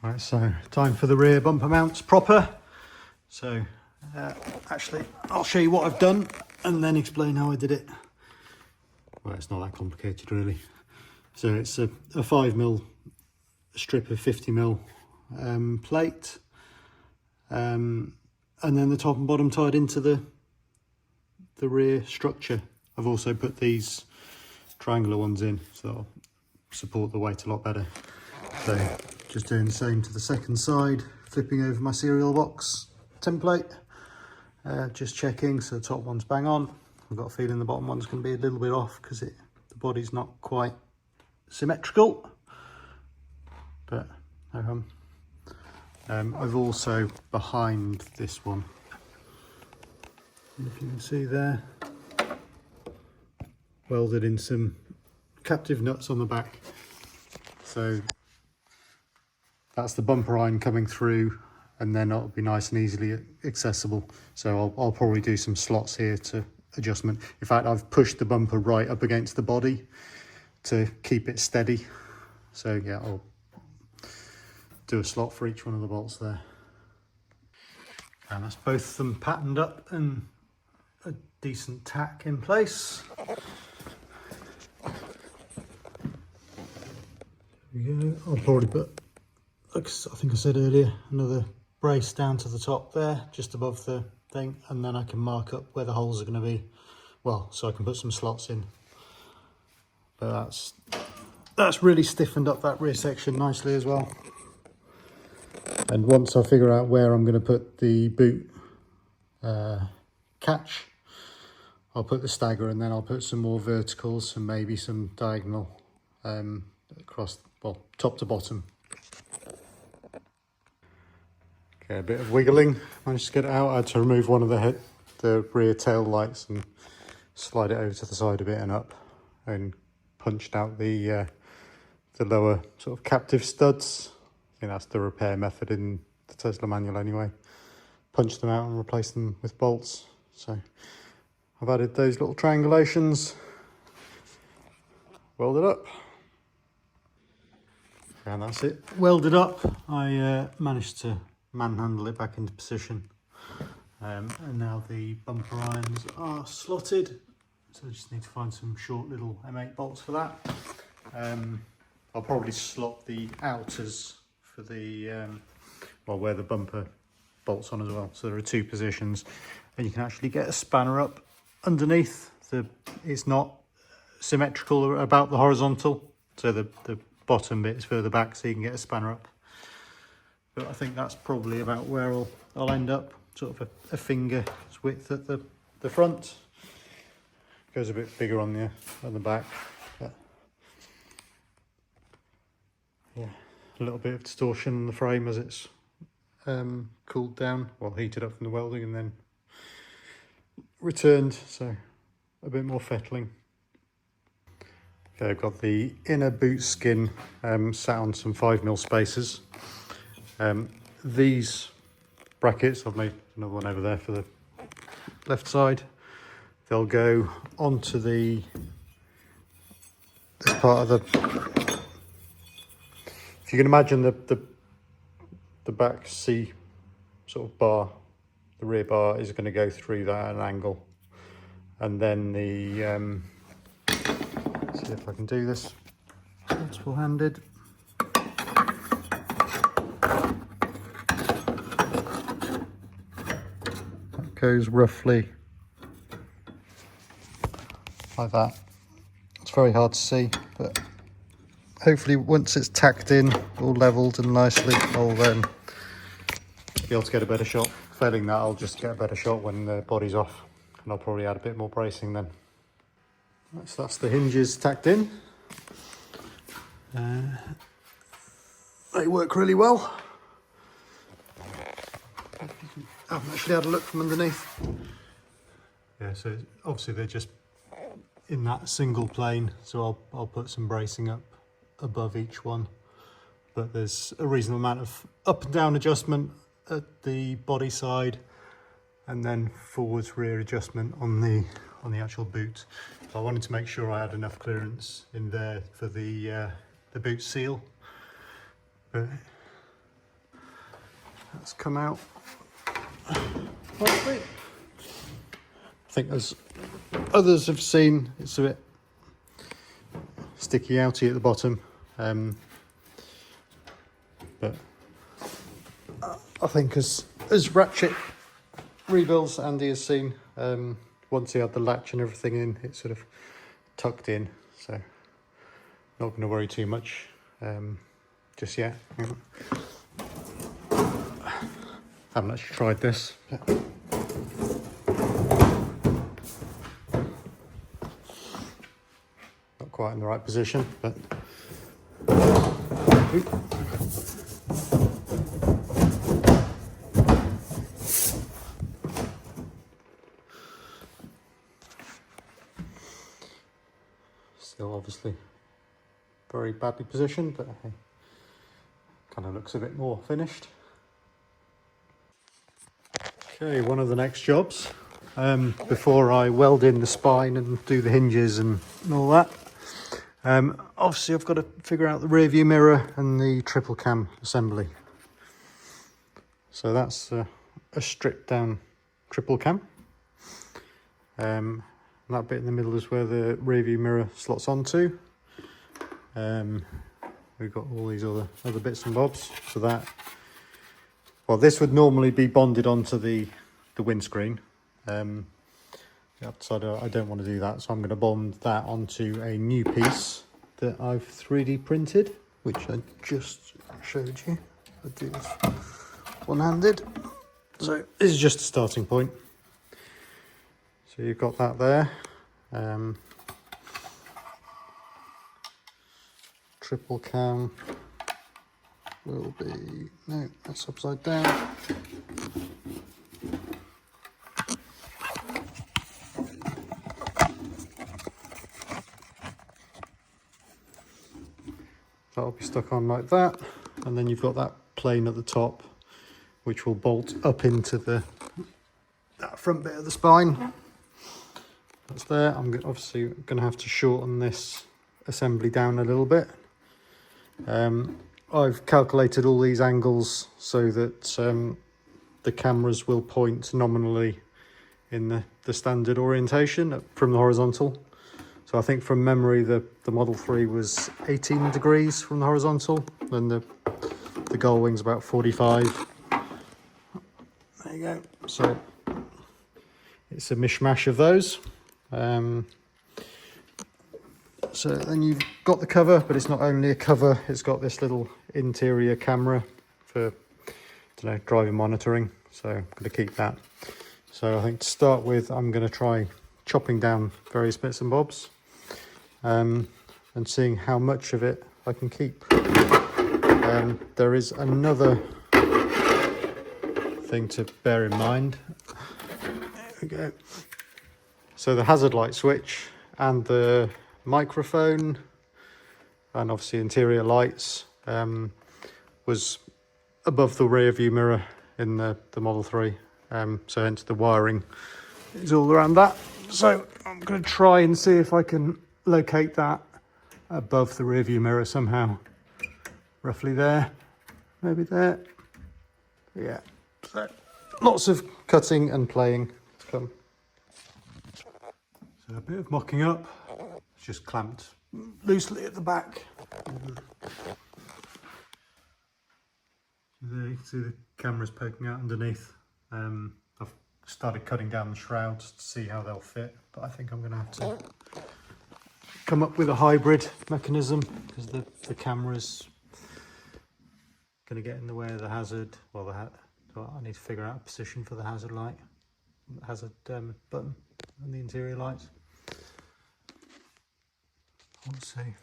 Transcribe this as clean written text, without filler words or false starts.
Right, so time for the rear bumper mounts proper. So actually I'll show you what I've done and then explain how I did it. Well, it's not that complicated really. So it's a 5mm strip of 50mm plate, and then the top and bottom tied into the rear structure. I've also put these triangular ones in, so that'll support the weight a lot better. So just doing the same to the second side, flipping over my cereal box template, just checking so the top one's bang on. I've got a feeling the bottom one's going to be a little bit off because the body's not quite symmetrical, but I've also behind this one, if you can see there, welded in some captive nuts on the back. So that's the bumper iron coming through, and then it'll be nice and easily accessible. So I'll probably do some slots here to adjustment. In fact, I've pushed the bumper right up against the body to keep it steady. So yeah, I'll do a slot for each one of the bolts there. And that's both of them patterned up and a decent tack in place. There we go. I'll probably put, like I think I said earlier, another brace down to the top there, just above the thing, and then I can mark up where the holes are going to be. Well, so I can put some slots in. But that's really stiffened up that rear section nicely as well. And once I figure out where I'm going to put the boot catch, I'll put the stagger, and then I'll put some more verticals and maybe some diagonal across, well, top to bottom. Okay, a bit of wiggling, managed to get it out. I had to remove one of the rear tail lights and slide it over to the side a bit and up, and punched out the lower sort of captive studs. I think that's the repair method in the Tesla manual anyway. Punch them out and replace them with bolts. So I've added those little triangulations, welded up, and that's it. Welded up, I managed to manhandle it back into position. And now the bumper irons are slotted. So I just need to find some short little M8 bolts for that. I'll probably slot the outers for the, well, where the bumper bolts on as well. So there are two positions, and you can actually get a spanner up underneath. It's not symmetrical about the horizontal, so the bottom bit is further back, so you can get a spanner up. But I think that's probably about where I'll end up, sort of a finger's width at the front. Goes a bit bigger on the back. But yeah, a little bit of distortion in the frame as it's cooled down, well, heated up from the welding and then returned, so a bit more fettling. Okay, I've got the inner boot skin sat on some 5mm spacers. These brackets, I've made another one over there for the left side. They'll go onto this part of the, if you can imagine the back C sort of bar, the rear bar is going to go through that at an angle, and then the see if I can do this multiple handed. That goes roughly like that. It's very hard to see, but hopefully once it's tacked in, all levelled and nicely, I'll be able to get a better shot. Failing that, I'll just get a better shot when the body's off, and I'll probably add a bit more bracing then. Right, so that's the hinges tacked in. They work really well. I haven't actually had a look from underneath. Yeah, so obviously they're just in that single plane, so I'll put some bracing up above each one, but there's a reasonable amount of up and down adjustment at the body side, and then forwards rear adjustment on the actual boot. So I wanted to make sure I had enough clearance in there for the boot seal, but That's come out nicely. I think as others have seen, it's a bit sticky outy at the bottom, but I think as ratchet rebuilds Andy has seen, once he had the latch and everything in, it's sort of tucked in, so not going to worry too much just yet. Haven't actually tried this, but not quite in the right position, but still obviously very badly positioned, but hey, kind of looks a bit more finished. Okay, one of the next jobs, before I weld in the spine and do the hinges and all that, obviously I've got to figure out the rear view mirror and the triple cam assembly. So that's a stripped down triple cam. That bit in the middle is where the rear view mirror slots onto. We've got all these other bits and bobs. So that, well, this would normally be bonded onto the windscreen. The outside, I don't want to do that, so I'm going to bond that onto a new piece that I've 3D printed, which I just showed you. I do this one-handed. So this is just a starting point. So you've got that there. Triple cam will be, no, that's upside down. That'll be stuck on like that, and then you've got that plane at the top, which will bolt up into that front bit of the spine. That's there. I'm obviously going to have to shorten this assembly down a little bit. I've calculated all these angles so that the cameras will point nominally in the standard orientation from the horizontal. So I think from memory the Model 3 was 18 degrees from the horizontal, and the Gullwing's about 45. There you go. So it's a mishmash of those. So then you've got the cover, but it's not only a cover, it's got this little interior camera for, I don't know, driving monitoring. So I'm going to keep that. So I think to start with, I'm going to try chopping down various bits and bobs, and seeing how much of it I can keep. There is another thing to bear in mind. There we go. So the hazard light switch and the microphone and obviously interior lights was above the rear view mirror in the Model 3, so hence the wiring is all around that. So I'm going to try and see if I can locate that above the rear view mirror somehow, roughly there, maybe there. Yeah, so lots of cutting and playing to come. So a bit of mocking up. It's just clamped loosely at the back. There you can see the camera's poking out underneath. I've started cutting down the shrouds to see how they'll fit, but I think I'm going to have to come up with a hybrid mechanism because the camera's going to get in the way of the hazard. Well, I need to figure out a position for the hazard light, hazard button, and the interior lights. Let's see.